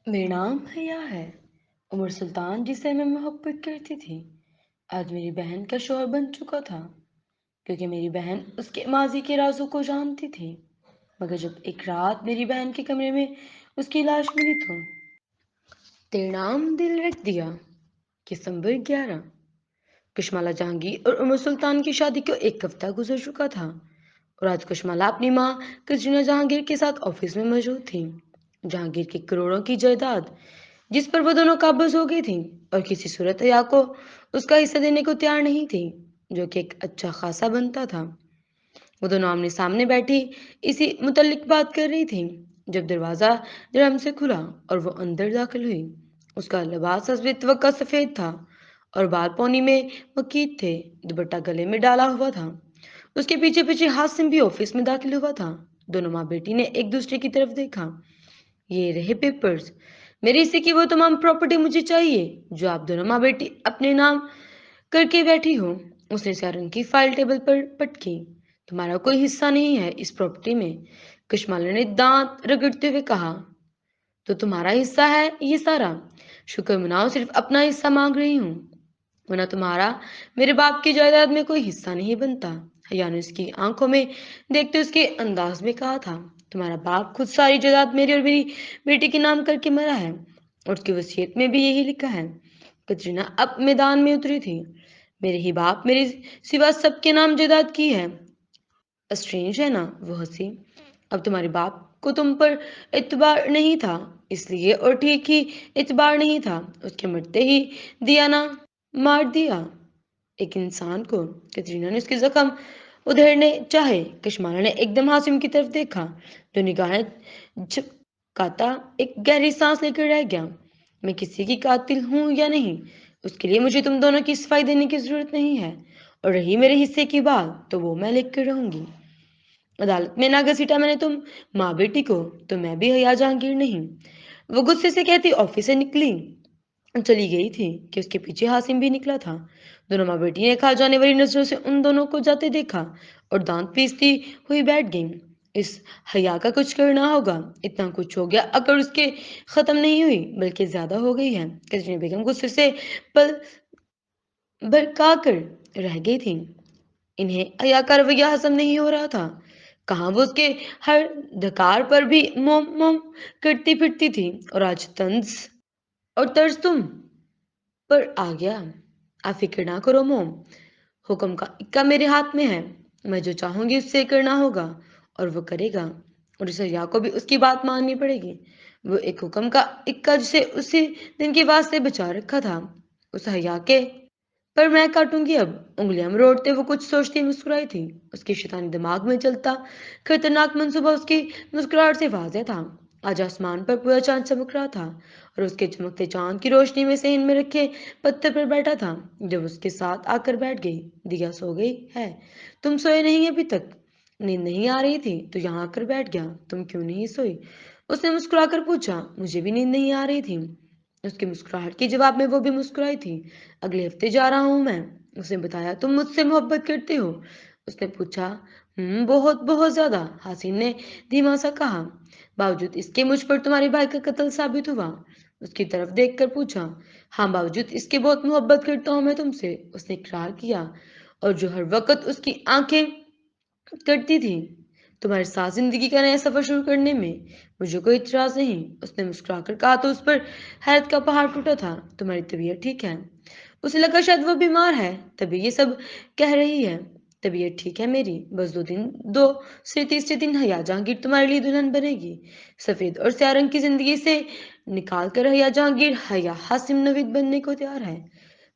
मेरा नाम हया है। उमर सुल्तान जिसे मैं मोहब्बत करती थी आज मेरी बहन का शौहर बन चुका था, क्योंकि मेरी बहन उसके माजी के राजों को जानती थी। मगर जब एक रात मेरी बहन के कमरे में उसकी लाश मिली तो तेरा नाम दिल रख दिया। दिसंबर 11। कुशमाला जहांगीर और उमर सुल्तान की शादी को एक हफ्ता गुजर चुका था और आज कुशमाला अपनी माँ कजरीना जहांगीर के साथ ऑफिस में मौजूद थी। जहांगीर की करोड़ों की जायदाद जिस पर वो दोनों काबूज हो गई थी और किसी सूरत या को उसका हिस्सा देने को तैयार नहीं थी, जो कि एक अच्छा खासा बनता था। वो दोनों आमने सामने बैठी इसी मुतल्लिक बात कर रही थी जब दरवाजा धड़म से खुला और वो अंदर दाखिल हुई। उसका लिबास हस्बे का सफेद था और बाल पौनी में मकीद थे, दुपट्टा गले में डाला हुआ था। उसके पीछे पीछे हासिम भी ऑफिस में दाखिल हुआ था। दोनों माँ बेटी ने एक दूसरे की तरफ देखा। ये रहे पेपर्स, मेरे हिस्से की वो तमाम प्रॉपर्टी मुझे चाहिए जो आप दोनों माँ बेटी अपने नाम करके बैठी हो। उसने सारंग की फाइल टेबल पर पटकी। तुम्हारा कोई हिस्सा नहीं है इस प्रॉपर्टी में, कश्माला ने दांत रगड़ते हुए कहा। तो तुम्हारा हिस्सा है ये सारा? शुक्र मनाओ, सिर्फ अपना हिस्सा मांग रही हूँ, वरना तुम्हारा मेरे बाप की जायदाद में कोई हिस्सा नहीं बनता। हया ने उसकी आंखों में देखते उसके अंदाज में कहा था। तुम्हारा बाप खुद सारी जायदाद मेरी और मेरी बेटी के नाम करके मरा है और उसकी वसीयत में भी यही लिखा है। कतरीना अब मैदान में उतरी थी। मेरे ही बाप मेरे सिवा सबके नाम जायदाद की है। स्ट्रेंज है ना? वो हंसी। अब तुम्हारे बाप को तुम पर इतबार नहीं था इसलिए, और ठीक ही इतबार नहीं था, उसके मरते ही दिया ना मार दिया एक इंसान को। कतरीना ने उसके जख्म उधेड़ने चाहे। कश्माला ने एकदम हासिम की तरफ देखा, जो निगाहें झपकाता एक गहरी सांस लेकर रह गया। मैं किसी की कातिल हूं या नहीं, उसके लिए मुझे तुम दोनों की सफाई देने की जरूरत नहीं है, और रही मेरे हिस्से की बात तो वो मैं लिख कर रहूंगी। अदालत में ना घसीटा मैंने तुम माँ बेटी को, तो मैं भी हया जहांगीर नहीं। वो गुस्से से कहती ऑफिस से निकली चली गई थी कि उसके पीछे हासिम भी निकला था। दोनों माँ बेटी ने खा जाने वाली नजरों से उन दोनों को जाते देखा और दांत पीसती हुई बैठ गई। इस हया का कुछ करना होगा, इतना कुछ हो गया अगर उसके खत्म नहीं हुई बल्कि ज्यादा हो गई है। कजरी बेगम गुस्से से पल भड़का कर रह गई थी। इन्हें हया का रवैया हजम नहीं हो रहा था। कहाँ वो उसके हर धकार पर भी मोम मोम करती फिरती थी, और आज तंज और तर्ज तुम पर आ गया। आप फिक्र ना करो मोम, हुक्म का इक्का मेरे हाथ में है। मैं जो चाहूंगी उससे करना होगा और वो करेगा, और इस हया को भी उसकी बात माननी पड़ेगी। वो एक हुक्म का इक्का जिसे उसी दिन के वास्ते बचा रखा था, उस हया के पर मैं काटूंगी अब। उंगलियां मरोड़ते वो कुछ सोचती मुस्कुराई थी। उसके शैतानी दिमाग में चलता खतरनाक मंसूबा उसकी मुस्कुराहट से वाज़ेह था। आज आसमान पर पूरा चांद चमक रहा था और उसके चमकते चांद की रोशनी में सेहन में रखे पत्थर पर बैठा था। जब उसके साथ आकर बैठ गई। दिया सो गई है? तुम सोए नहीं अभी तक? नींद नहीं आ रही थी तो यहाँ आकर बैठ गया। तुम क्यों नहीं सोई? उसने मुस्कुराकर पूछा। मुझे भी नींद नहीं आ रही थी। उसकी मुस्कुराहट के जवाब में वो भी मुस्कुराई थी। अगले हफ्ते जा रहा हूं मैं, उसने बताया। तुम मुझसे मोहब्बत करते हो? उसने पूछा। बहुत बहुत ज्यादा, हासिन ने धीमा सा कहा। बावजूद इसके मुझ पर तुम्हारे भाई का कत्ल साबित हुआ? उसकी तरफ देखकर पूछा। हाँ, बावजूद इसके बहुत मोहब्बत करता हूं मैं तुमसे, उसने इकरार किया। और जो हर वक्त उसकी आंखें करती थी तुम्हारे साथ जिंदगी का नया सफर शुरू करने में, मुझे कोई इतराज नहीं, उसने मुस्कुराकर कहा। तो उस पर हैरत का पहाड़ टूटा था। तुम्हारी तबीयत ठीक है? उसे लगा शायद वो बीमार है तभी ये सब कह रही है। तबीयत ठीक है मेरी, बस दो से तीसरे दिन हया जहांगीर तुम्हारे लिए दुल्हन बनेगी। सफेद और स्या रंग की जिंदगी से निकाल कर हया जहांगीर हया हासिम नवीद बनने को तैयार है,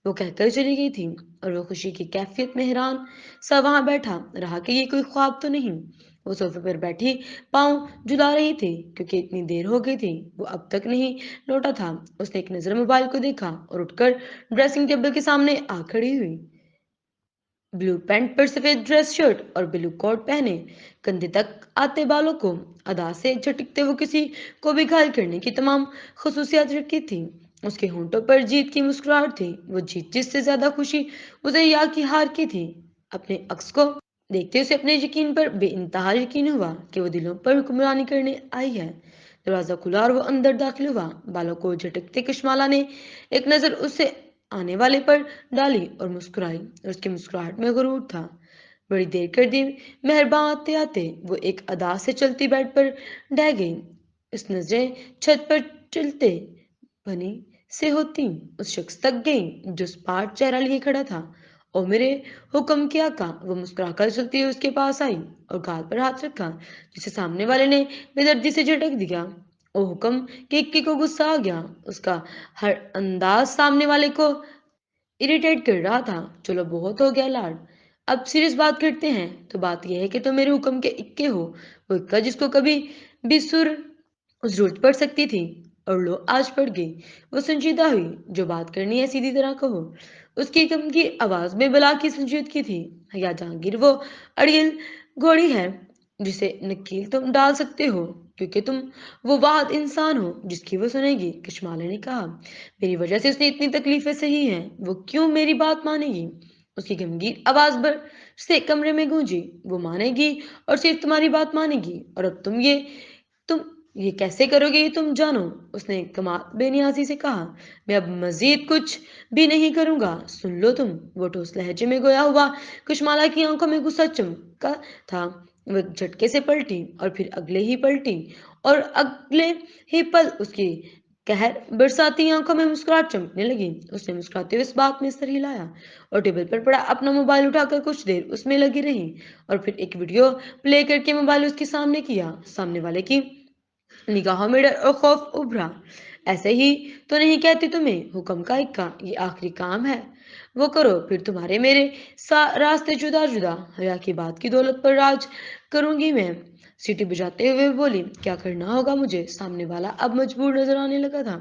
वो कहकर चली गई थी। और वो खुशी की कैफियत में हैरान सा वहां बैठा रहा कि ये कोई ख्वाब तो नहीं। वो सोफे पर बैठी पाँव झुला रही थी क्योंकि इतनी देर हो गई थी। वो अब तक नहीं लौटा था। उसने एक नजर मोबाइल को देखा और उठकर ड्रेसिंग टेबल के सामने आ खड़ी हुई। ब्लू पैंट पर सफेद ड्रेस शर्ट और ब्लू कोट पहने, कंधे तक आते बालों को अदा से झटकते वो किसी को भी घायल करने की तमाम खसूसियात रखी थी। उसके होंठों पर जीत की मुस्कुराहट थी, वो जीत जिससे ज्यादा खुशी उसे या की हार की थी। अपने अक्स को देखते उसे अपने यकीन पर बेइंतहा यकीन हुआ कि वो दिलों पर हुक्मरानी करने आई है। दरवाजा खुला और वो अंदर दाखिल हुआ। बालों को झटकते कशमाला ने एक नजर उससे आने वाले पर डाली और मुस्कुराई, और उसकी मुस्कुराहट में गुरूर था। बड़ी देर कर दी मेहरबान आते आते वो एक अदा से चलती बेड पर ढह गई। उस नजरें छत पर चलते बनी से होती उस शख्स तक गई जो स्पाट चेहरा लिए खड़ा था। और मेरे हुक्म क्या का, वो मुस्कुराकर चलती हुई उसके पास आई और गाल पर हाथ रखा, जिसे सामने वाले ने बेदर्दी से झटक दिया। ओ हुक्म कि इक्की को गुस्सा आ गया। उसका हर अंदाज सामने वाले को इरिटेट कर रहा था। चलो बहुत हो गया लाड, अब सीरियस बात करते हैं। तो बात यह है कि तुम मेरे हुक्म के इक्के हो, वो इक्का जिसको कभी भी सुर जरूरत पड़ सकती थी, और लो आज पड़ गई। वो संजीदा हुई। जो बात करनी है सीधी तरह कहो। उसकी कम की आवाज में बला की संजीदगी थी। या जहांगीर वो अड़ियल घोड़ी है जिसे नकील तुम डाल सकते हो, क्योंकि तुम वो वाद इंसान हो जिसकी वो सुनेगी। कशमाले ने कहा, मेरी वजह से उसने इतनी तकलीफें सही हैं, वो क्यों मेरी बात मानेगी? उसकी गमगीन आवाज भर से कमरे में गूंजी। वो मानेगी, और सिर्फ तुम्हारी बात मानेगी। और अब तुम ये कैसे करोगे ये तुम जानो। उसने कमाल बेनियाजी से कहा, मैं अब मजीद कुछ भी नहीं करूंगा, सुन लो तुम। वो ठोस लहजे में गोया हुआ कुशमाला की आंखों में गुस्सा चमका था। वह झटके से पलटी, और फिर अगले ही पलटी, और अगले ही पल उसकी कहर बरसाती आंखों में मुस्कुराहट चमकने लगी। उसने मुस्कुराते हुए इस बात में सर हिलाया और टेबल पर पड़ा अपना मोबाइल उठाकर कुछ देर उसमें लगी रही, और फिर एक वीडियो प्ले करके मोबाइल उसके सामने किया। सामने वाले की निगाहों में डर और खौफ उभरा। ऐसे ही तो नहीं कहती तुम्हें, हुक्म का इक्का, ये आखिरी काम है, वो करो, फिर तुम्हारे मेरे रास्ते जुदा जुदा। हया की बात की दौलत पर राज करूंगी मैं। सीटी बजाते हुए बोली, क्या करना होगा मुझे? सामने वाला अब मजबूर नजर आने लगा था।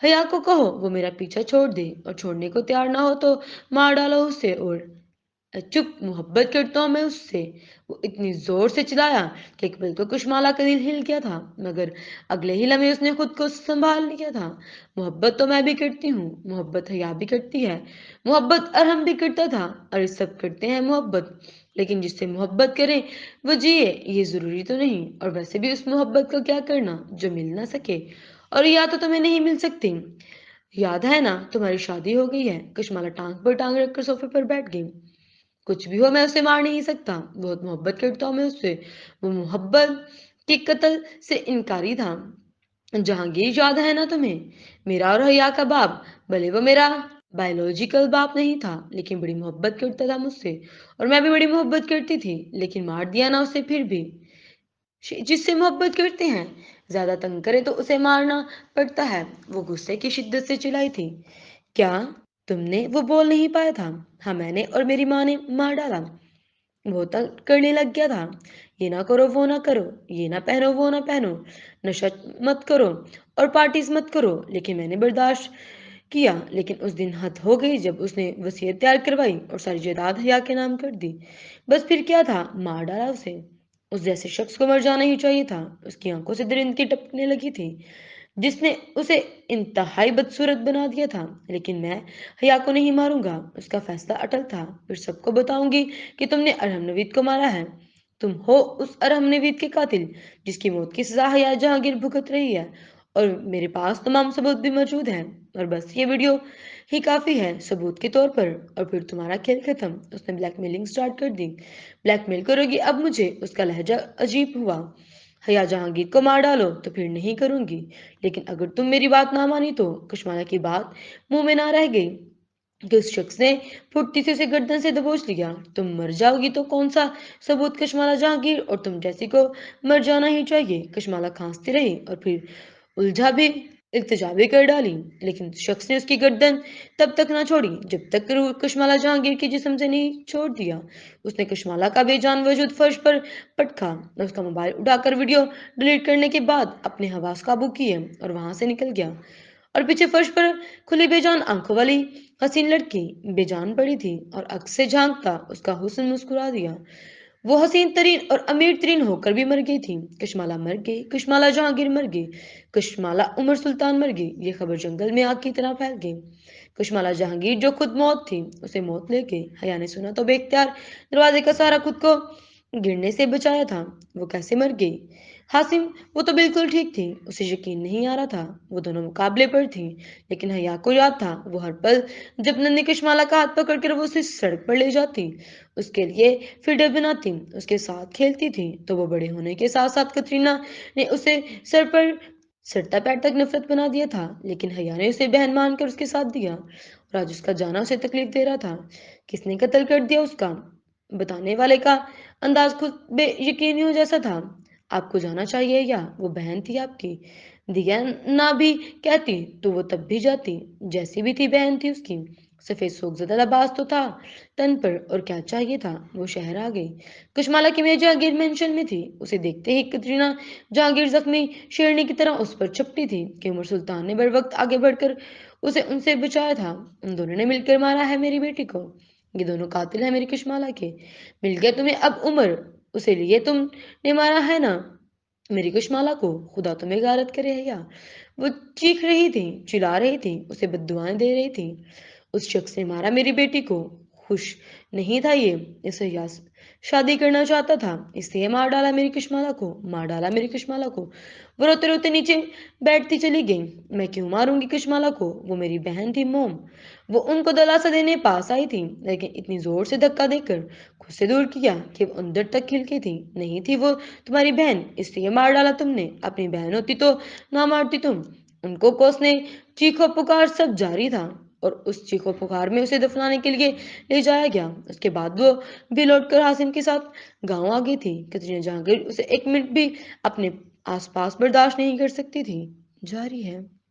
हया को कहो वो मेरा पीछा छोड़ दे, और छोड़ने को तैयार ना हो तो मार डालो उसे। और चुप, मोहब्बत करता हूं मैं उससे। वो इतनी जोर से चिल्लाया कि एक पल को कुशमाला का दिल हिल गया था, मगर अगले ही लम्हे उसने खुद को संभाल लिया था। मोहब्बत तो मैं भी करती हूँ, मोहब्बत हया भी करती है, मोहब्बत अरहम भी करता था, और सब करते हैं मोहब्बत। लेकिन जिससे मोहब्बत करें वो जिए, ये जरूरी तो नहीं। और वैसे भी उस मोहब्बत का क्या करना जो मिल ना सके, और या तो तुम्हें नहीं मिल सकती। याद है ना, तुम्हारी शादी हो गई है। कशमाला टांग पर टांग रखकर सोफे पर बैठ गई। कुछ भी हो मैं उसे मार नहीं सकता, बहुत मोहब्बत करता हूँ मैं उससे। वो मोहब्बत के कत्ल से इनकारी था। जहांगीर याद है ना तुम्हें, मेरा और हया का बाप। भले वो मेरा बायोलॉजिकल बाप नहीं था, लेकिन बड़ी मोहब्बत करता था मुझसे, और मैं भी बड़ी मोहब्बत करती थी, लेकिन मार दिया ना उसे फिर भी। जिससे मोहब्बत करते हैं ज्यादा तंग करे तो उसे मारना पड़ता है। वो गुस्से की शिद्दत से चिल्लाई थी, क्या तुमने? वो बोल नहीं पाया था। हाँ मैंने, और मेरी माँ ने मार डाला। वो तंग करने लग गया था, ये ना करो वो ना करो, ये ना पहनो वो ना पहनो, नशा मत करो, और पार्टीज मत करो। लेकिन मैंने बर्दाश्त किया। लेकिन उस दिन हद हो गई जब उसने वसीयत तैयार करवाई और सारी जायदाद हया के नाम कर दी। बस फिर क्या था, मार डाला उसे। उस जैसे शख्स को मर जाना ही चाहिए था। उसकी आंखों से दरिंदगी टपकने लगी थी, जिसने उसे इंतहाई बदसूरत बना दिया था। लेकिन मैं हया को नहीं मारूंगा, उसका फैसला अटल था। फिर सबको बताऊंगी कि तुमने अरहम नवीद को मारा है। तुम हो उस अरहम नवीद के कातिल, जिसकी मौत की सजा हया जहांगीर भुगत रही है, और मेरे पास तमाम सबूत भी मौजूद हैं। और बस ये वीडियो ही काफी है सबूत के तौर पर, और फिर तुम्हारा खेल खत्म। उसने ब्लैकमेलिंग स्टार्ट कर दी। ब्लैकमेल करोगी अब मुझे? उसका लहजा अजीब हुआ। हया जहांगीर को मार डालो तो फिर नहीं करूंगी, लेकिन अगर तुम मेरी बात ना मानी तो। कशमाला की बात मुंह में ना रह गई कि उस शख्स ने फुर्ती से उसे गर्दन से दबोच लिया। तुम मर जाओगी तो कौन सा सबूत? कशमाला जहांगीर और तुम जैसी को मर जाना ही चाहिए। कशमाला खांसती रही और फिर उलझा भी इल्तिजा भी कर डाली, लेकिन शख्स ने उसकी गर्दन तब तक ना छोड़ी जब तक रूह कशमाला जहांगीर के जिस्म से नहीं छोड़ दिया। उसने कशमाला का बेजान वजूद फर्श पर पटका और उसका मोबाइल उठाकर वीडियो डिलीट करने के बाद अपने हवास काबू किए और वहां से निकल गया। और पीछे फर्श पर खुली बेजान आंखों वाली हसीन लड़की बेजान पड़ी थी, और अक्स से झांकता उसका हुस्न मुस्कुरा दिया। वो हसीन तरीन और अमीर तरीन होकर भी मर गई थी। कशमाला मर गई, कशमाला जहांगीर मर गई, कशमाला उमर सुल्तान मर गई। ये खबर जंगल में आग की तरह फैल गई। कशमाला जहांगीर जो खुद मौत थी, उसे मौत ले गई। हया ने सुना तो बेख्तियार दरवाजे का सहारा खुद को गिरने से बचाया था। वो कैसे मर गई? हासिम, वो तो बिल्कुल ठीक थी। उसे यकीन नहीं आ रहा था। वो दोनों मुकाबले पर थीं। लेकिन हया को याद था, वो हर पल जब नन्ही कुशमाला का हाथ पकड़कर वो उसे सड़क पर ले जाती, उसके लिए फ़िल्टर बनाती, उसके साथ खेलती थी, तो वो बड़े होने के साथ-साथ कतरीना ने उसे सर पर सड़ता पैर तक नफ़रत बना दिया था। लेकिन हया ने उसे बहन मानकर उसके साथ दिया और आज उसका जाना उसे तकलीफ़ दे रहा था। किसने कत्ल कर दिया उसका? बताने वाले का अंदाज़ खुद बेयकीनियों जैसा था। आपको जाना चाहिए या वो बहन थी आपकी? दिया ना भी कहती तो वो तब भी जाती, जैसी भी थी बहन थी उसकी। सफेद सोगज़दा लिबास तो था तन पर, और क्या चाहिए था? वो शहर आ गई। कुशमाला की मेज जहांगीर मेंशन में थी। उसे देखते ही कतरीना जहांगीर जख्मी शेरनी की तरह उस पर झपटी थी कि उमर सुल्तान ने बर वक्त आगे बढ़कर उसे उनसे बचाया था। उन दोनों ने मिलकर मारा है मेरी बेटी को। ये दोनों कातिल हैं मेरी कुशमाला के। मिल गया तुम्हें अब उमर, उसे लिए तुमने मारा है ना मेरी कुशमाला को। खुदा तुम्हें गारत करे या। वो चीख रही थी, चिल्ला रही थी, उसे बद्दुआएं दे रही थी। उस शख्स ने मारा मेरी बेटी को। खुश नहीं था ये, इसे यास शादी करना चाहता था, इसलिए मार डाला मेरी कुशमाला को, मार डाला मेरी कुशमाला को। वो रोते रोते नीचे बैठती चली गई। मैं क्यों मारूंगी कुशमाला को? वो मेरी बहन थी मोम। वो उनको दिलासा देने पास आई थी, लेकिन इतनी जोर से धक्का देकर खुद से दूर किया कि वो अंदर तक खिलकी थी। नहीं थी वो तुम्हारी बहन, इसलिए मार डाला तुमने। अपनी बहन होती तो ना मारती तुम। उनको कोसने चीखो पुकार सब जारी था, और उस चीखो पुकार में उसे दफनाने के लिए ले जाया गया। उसके बाद वो भी लौटकर हासिम के साथ गांव आ गई थी। कतरीना जहांगीर उसे एक मिनट भी अपने आसपास बर्दाश्त नहीं कर सकती थी। जारी है।